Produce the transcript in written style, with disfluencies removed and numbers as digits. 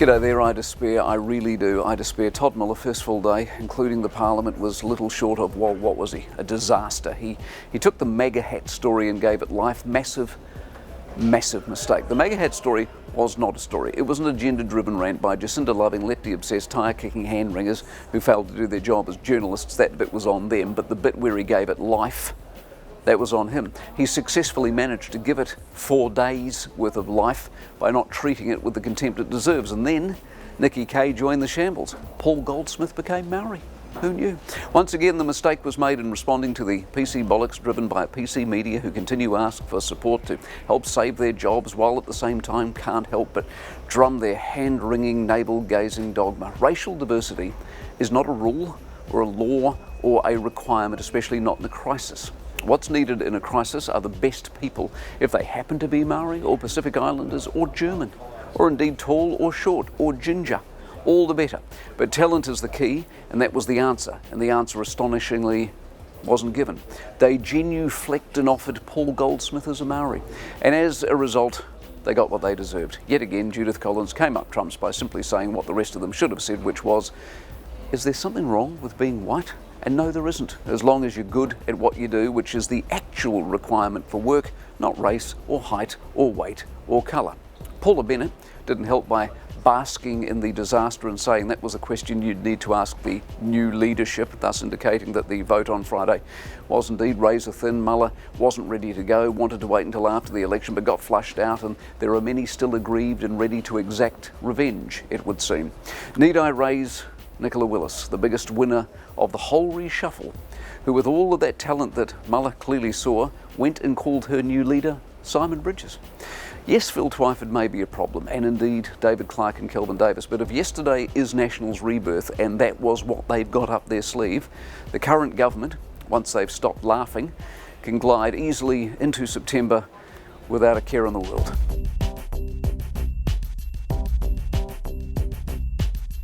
G'day there, I despair, I really do, I despair. Todd Miller, first full day, including the Parliament, was little short of, well, what was he? A disaster. He took the MAGA hat story and gave it life. Massive mistake. The MAGA hat story was not a story. It was an agenda-driven rant by Jacinda-loving, lefty-obsessed, tyre-kicking hand-wringers who failed to do their job as journalists. That bit was on them, but the bit where he gave it life, that was on him. He successfully managed to give it 4 days worth of life by not treating it with the contempt it deserves. And then Nikki Kay joined the shambles. Paul Goldsmith became Maori. Who knew? Once again, the mistake was made in responding to the PC bollocks driven by PC media who continue to ask for support to help save their jobs while at the same time can't help but drum their hand-wringing, navel-gazing dogma. Racial diversity is not a rule or a law or a requirement, especially not in a crisis. What's needed in a crisis are the best people, if they happen to be Maori or Pacific Islanders or German, or indeed tall or short or ginger. All the better. But talent is the key, and that was the answer. And the answer, astonishingly, wasn't given. They genuflect and offered Paul Goldsmith as a Maori. And as a result, they got what they deserved. Yet again, Judith Collins came up trumps by simply saying what the rest of them should have said, which was, is there something wrong with being white? And no, there isn't, as long as you're good at what you do, which is the actual requirement for work, not race or height or weight or colour. Paula Bennett didn't help by basking in the disaster and saying that was a question you'd need to ask the new leadership, thus indicating that the vote on Friday was indeed razor thin. Muller wasn't ready to go, wanted to wait until after the election, but got flushed out, and there are many still aggrieved and ready to exact revenge, it would seem. Need I raise Nicola Willis, the biggest winner of the whole reshuffle, who with all of that talent that Muller clearly saw, went and called her new leader Simon Bridges. Yes, Phil Twyford may be a problem, and indeed David Clark and Kelvin Davis, but if yesterday is National's rebirth and that was what they've got up their sleeve, the current government, once they've stopped laughing, can glide easily into September without a care in the world.